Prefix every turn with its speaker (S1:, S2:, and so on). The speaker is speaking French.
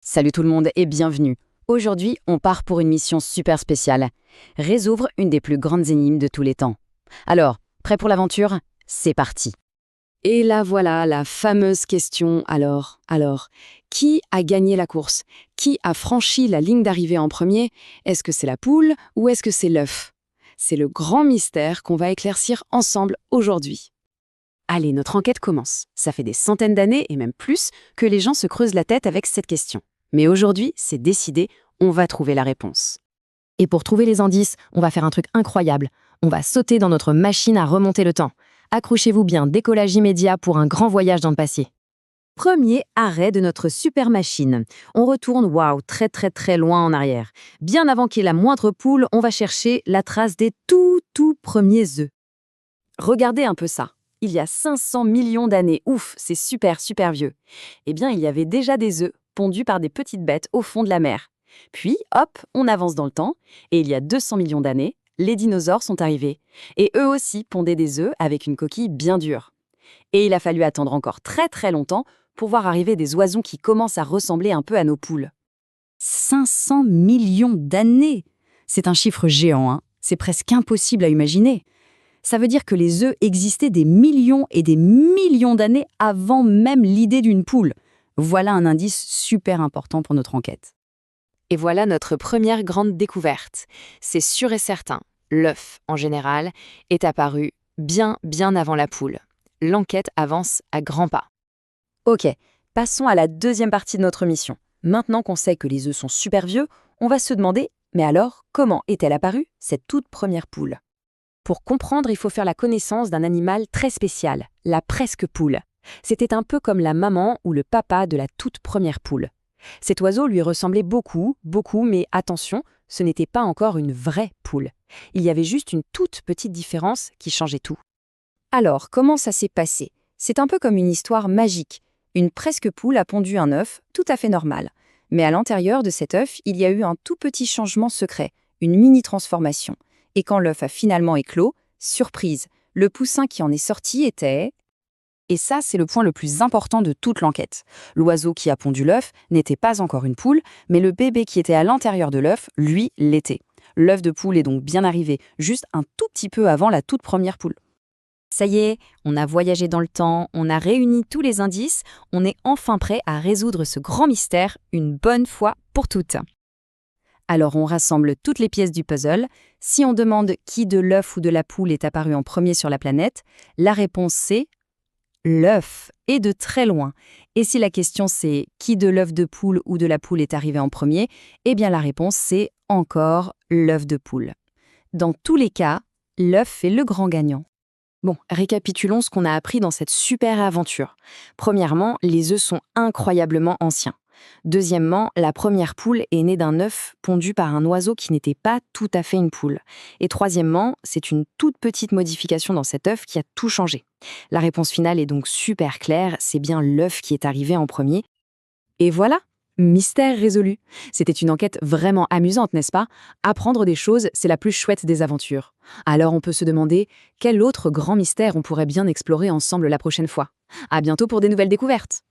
S1: Salut tout le monde et bienvenue. Aujourd'hui, on part pour une mission super spéciale. Résoudre une des plus grandes énigmes de tous les temps. Alors, prêt pour l'aventure? C'est parti. Et là voilà, la fameuse question alors, qui a gagné la course? Qui a franchi la ligne d'arrivée en premier? Est-ce que c'est la poule ou est-ce que c'est l'œuf? C'est le grand mystère qu'on va éclaircir ensemble aujourd'hui. Allez, notre enquête commence. Ça fait des centaines d'années, et même plus, que les gens se creusent la tête avec cette question. Mais aujourd'hui, c'est décidé, on va trouver la réponse.
S2: Et pour trouver les indices, on va faire un truc incroyable. On va sauter dans notre machine à remonter le temps. Accrochez-vous bien, décollage immédiat pour un grand voyage dans le passé.
S1: Premier arrêt de notre super machine. On retourne, très loin en arrière. Bien avant qu'il y ait la moindre poule, on va chercher la trace des tout premiers œufs. Regardez un peu ça. Il y a 500 millions d'années, ouf, c'est super vieux. Eh bien, il y avait déjà des œufs pondus par des petites bêtes au fond de la mer. Puis, hop, on avance dans le temps, et il y a 200 millions d'années, les dinosaures sont arrivés. Et eux aussi pondaient des œufs avec une coquille bien dure. Et il a fallu attendre encore très longtemps pour voir arriver des oisons qui commencent à ressembler un peu à nos poules. 500 millions d'années! C'est un chiffre géant, hein. C'est presque impossible à imaginer. Ça veut dire que les œufs existaient des millions et des millions d'années avant même l'idée d'une poule. Voilà un indice super important pour notre enquête. Et voilà notre première grande découverte. C'est sûr et certain, l'œuf, en général, est apparu bien avant la poule. L'enquête avance à grands pas. Ok, passons à la deuxième partie de notre mission. Maintenant qu'on sait que les œufs sont super vieux, on va se demander, mais alors, comment est-elle apparue, cette toute première poule? Pour comprendre, il faut faire la connaissance d'un animal très spécial, la presque poule. C'était un peu comme la maman ou le papa de la toute première poule. Cet oiseau lui ressemblait beaucoup, mais attention, ce n'était pas encore une vraie poule. Il y avait juste une toute petite différence qui changeait tout. Alors, comment ça s'est passé? C'est un peu comme une histoire magique. Une presque poule a pondu un œuf, tout à fait normal. Mais à l'intérieur de cet œuf, il y a eu un tout petit changement secret, une mini-transformation. Et quand l'œuf a finalement éclos, surprise, le poussin qui en est sorti était... Et ça, c'est le point le plus important de toute l'enquête. L'oiseau qui a pondu l'œuf n'était pas encore une poule, mais le bébé qui était à l'intérieur de l'œuf, lui, l'était. L'œuf de poule est donc bien arrivé, juste un tout petit peu avant la toute première poule. Ça y est, on a voyagé dans le temps, on a réuni tous les indices, on est enfin prêt à résoudre ce grand mystère une bonne fois pour toutes. Alors on rassemble toutes les pièces du puzzle. Si on demande qui de l'œuf ou de la poule est apparu en premier sur la planète, la réponse c'est l'œuf, et de très loin. Et si la question c'est qui de l'œuf de poule ou de la poule est arrivé en premier, eh bien la réponse c'est encore l'œuf de poule. Dans tous les cas, l'œuf est le grand gagnant. Bon, récapitulons ce qu'on a appris dans cette super aventure. Premièrement, les œufs sont incroyablement anciens. Deuxièmement, la première poule est née d'un œuf pondu par un oiseau qui n'était pas tout à fait une poule. Et troisièmement, c'est une toute petite modification dans cet œuf qui a tout changé. La réponse finale est donc super claire, c'est bien l'œuf qui est arrivé en premier. Et voilà, mystère résolu. C'était une enquête vraiment amusante, n'est-ce pas? Apprendre des choses, c'est la plus chouette des aventures. Alors on peut se demander, quel autre grand mystère on pourrait bien explorer ensemble la prochaine fois? À bientôt pour des nouvelles découvertes.